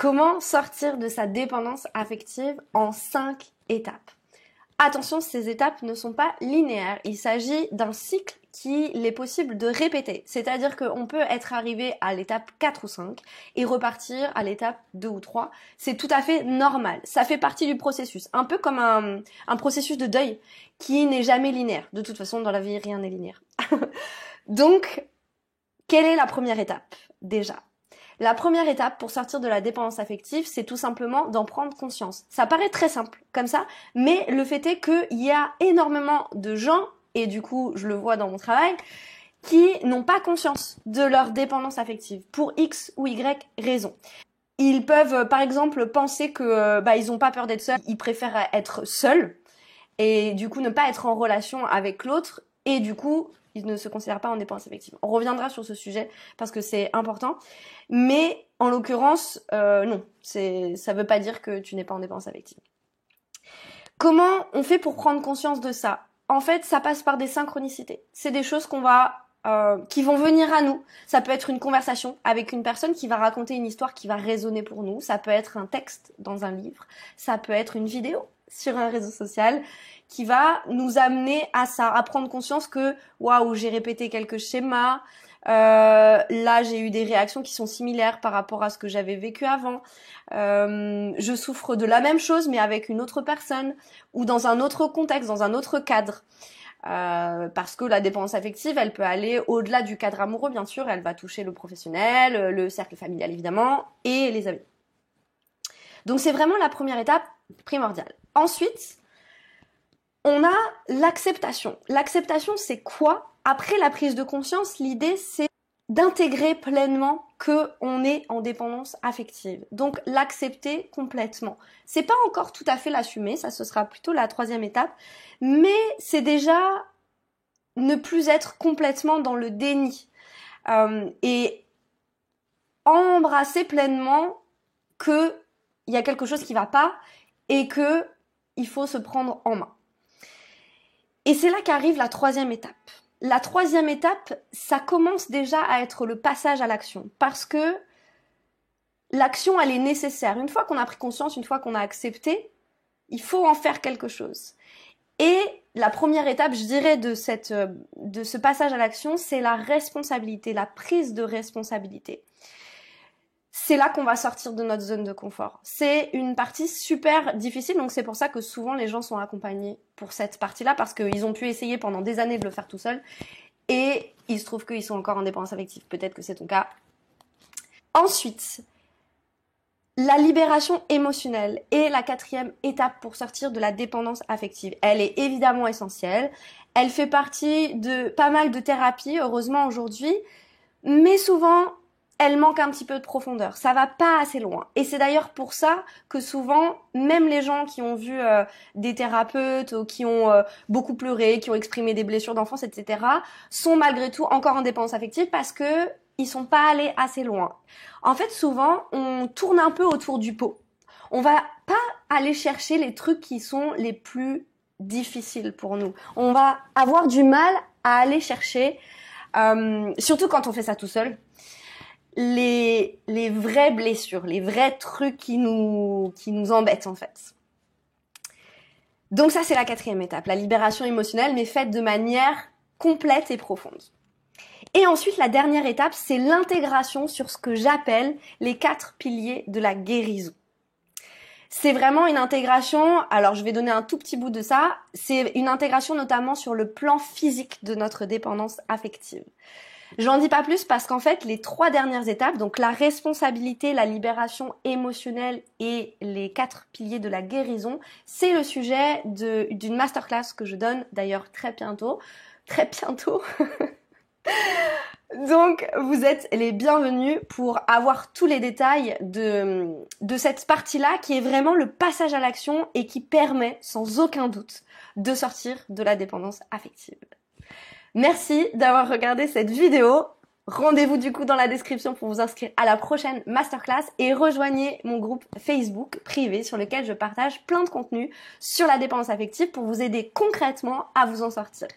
Comment sortir de sa dépendance affective en 5 étapes? Attention, ces étapes ne sont pas linéaires. Il s'agit d'un cycle qu'il est possible de répéter. C'est-à-dire qu'on peut être arrivé à l'étape 4 ou 5 et repartir à l'étape 2 ou 3. C'est tout à fait normal. Ça fait partie du processus. Un peu comme un processus de deuil qui n'est jamais linéaire. De toute façon, dans la vie, rien n'est linéaire. Donc, quelle est la première étape déjà? La première étape pour sortir de la dépendance affective, c'est tout simplement d'en prendre conscience. Ça paraît très simple comme ça, mais le fait est qu'il y a énormément de gens, et du coup je le vois dans mon travail, qui n'ont pas conscience de leur dépendance affective pour X ou Y raison. Ils peuvent par exemple penser que ils n'ont pas peur d'être seuls, ils préfèrent être seuls et du coup ne pas être en relation avec l'autre et du coup ils ne se considèrent pas en dépendance affective. On reviendra sur ce sujet parce que c'est important. Mais en l'occurrence, non, ça veut pas dire que tu n'es pas en dépendance affective. Comment on fait pour prendre conscience de ça? En fait, ça passe par des synchronicités. C'est des choses qui vont venir à nous. Ça peut être une conversation avec une personne qui va raconter une histoire qui va résonner pour nous. Ça peut être un texte dans un livre. Ça peut être une vidéo sur un réseau social qui va nous amener à ça, à prendre conscience que waouh, j'ai répété quelques schémas, là j'ai eu des réactions qui sont similaires par rapport à ce que j'avais vécu avant, je souffre de la même chose mais avec une autre personne ou dans un autre contexte, dans un autre cadre. Parce que la dépendance affective, elle peut aller au-delà du cadre amoureux, bien sûr, elle va toucher le professionnel, le cercle familial évidemment, et les amis. Donc c'est vraiment la première étape primordiale. Ensuite, on a l'acceptation. L'acceptation, c'est quoi? Après la prise de conscience, l'idée, c'est d'intégrer pleinement qu'on est en dépendance affective. Donc, l'accepter complètement. C'est pas encore tout à fait l'assumer, ça ce sera plutôt la 3e étape, mais c'est déjà ne plus être complètement dans le déni. Et embrasser pleinement qu'il y a quelque chose qui va pas et qu'il faut se prendre en main. Et c'est là qu'arrive la 3e étape. La 3e étape, ça commence déjà à être le passage à l'action. Parce que l'action, elle est nécessaire. Une fois qu'on a pris conscience, une fois qu'on a accepté, il faut en faire quelque chose. Et la première étape, je dirais, de ce passage à l'action, c'est la responsabilité, la prise de responsabilité. C'est là qu'on va sortir de notre zone de confort. C'est une partie super difficile, donc c'est pour ça que souvent les gens sont accompagnés pour cette partie-là, parce qu'ils ont pu essayer pendant des années de le faire tout seuls, et il se trouve qu'ils sont encore en dépendance affective. Peut-être que c'est ton cas. Ensuite, la libération émotionnelle est la 4e étape pour sortir de la dépendance affective. Elle est évidemment essentielle. Elle fait partie de pas mal de thérapies, heureusement aujourd'hui, mais souvent elle manque un petit peu de profondeur, ça va pas assez loin. Et c'est d'ailleurs pour ça que souvent, même les gens qui ont vu des thérapeutes ou qui ont beaucoup pleuré, qui ont exprimé des blessures d'enfance, etc., sont malgré tout encore en dépendance affective parce que ils sont pas allés assez loin. En fait, souvent, on tourne un peu autour du pot. On va pas aller chercher les trucs qui sont les plus difficiles pour nous. On va avoir du mal à aller chercher, surtout quand on fait ça tout seul, les vraies blessures, les vrais trucs qui nous embêtent en fait. Donc ça c'est la 4e étape, la libération émotionnelle mais faite de manière complète et profonde. Et ensuite la dernière étape c'est l'intégration sur ce que j'appelle les 4 piliers de la guérison. C'est vraiment une intégration, alors je vais donner un tout petit bout de ça, c'est une intégration notamment sur le plan physique de notre dépendance affective. J'en dis pas plus parce qu'en fait, les 3 dernières étapes, donc la responsabilité, la libération émotionnelle et les 4 piliers de la guérison, c'est le sujet d'une masterclass que je donne d'ailleurs très bientôt. Très bientôt. Donc, vous êtes les bienvenus pour avoir tous les détails de cette partie-là qui est vraiment le passage à l'action et qui permet, sans aucun doute, de sortir de la dépendance affective. Merci d'avoir regardé cette vidéo. Rendez-vous du coup dans la description pour vous inscrire à la prochaine masterclass et rejoignez mon groupe Facebook privé sur lequel je partage plein de contenus sur la dépendance affective pour vous aider concrètement à vous en sortir.